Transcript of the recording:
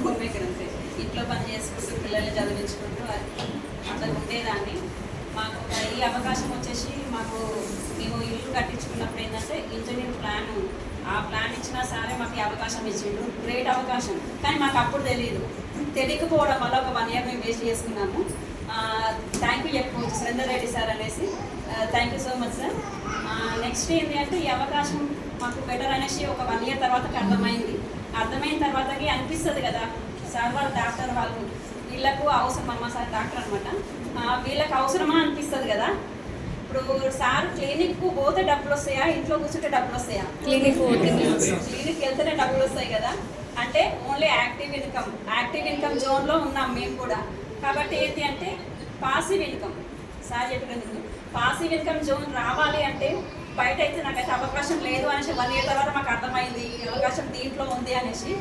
Home maker అంతే. ఇంట్లో పని చేసుకుంటూ పిల్లల్ని చదివించుకుంటూ అట్లా ఉండేదాన్ని. మాకు ఈ అవకాశం వచ్చేసి మేము ఇల్లు కట్టించుకున్నప్పుడు ఏంటంటే ఇంజనీర్ ఆ ప్లాన్ ఇచ్చినా సరే మాకు ఈ అవకాశం ఇచ్చిండు. గ్రేట్ అవకాశం, కానీ మాకు అప్పుడు తెలియకపోవడం వల్ల ఒక 1 year మేము వేస్ట్ చేసుకున్నాము. థ్యాంక్ యూ చెప్పుకోవచ్చు సురేందర్ రెడ్డి సార్ అనేసి. Thank you so much sir. Next ఏంటి అంటే ఈ అవకాశం మాకు బెటర్ అనేసి ఒక 1 year తర్వాతకి అర్థమైన తర్వాతకి అనిపిస్తుంది కదా, సార్ వాళ్ళు డాక్టర్, వాళ్ళు వీళ్ళకు అవసరం, అమ్మ సార్ డాక్టర్ అనమాట, వీళ్ళకి అవసరమా అనిపిస్తుంది కదా. ఇప్పుడు సార్ క్లినిక్ పోతే డబ్బులు వస్తాయా, ఇంట్లో కూర్చుంటే డబ్బులు వస్తాయా? క్లినిక్ వెళ్తేనే డబ్బులు వస్తాయి కదా. అంటే ఓన్లీ యాక్టివ్ ఇన్కమ్ జోన్లో ఉన్నాం మేము కూడా. కాబట్టి ఏంటి అంటే పాసివ్ ఇన్కమ్, సార్ చెప్పినందుకు పాసివ్ ఇన్కమ్ జోన్ రావాలి అంటే బయట అయితే నాకైతే అవకాశం లేదు అనేసి 1 year తర్వాత మాకు అర్థమైంది ఈ అవకాశం దీంట్లో ఉంది అనేసి.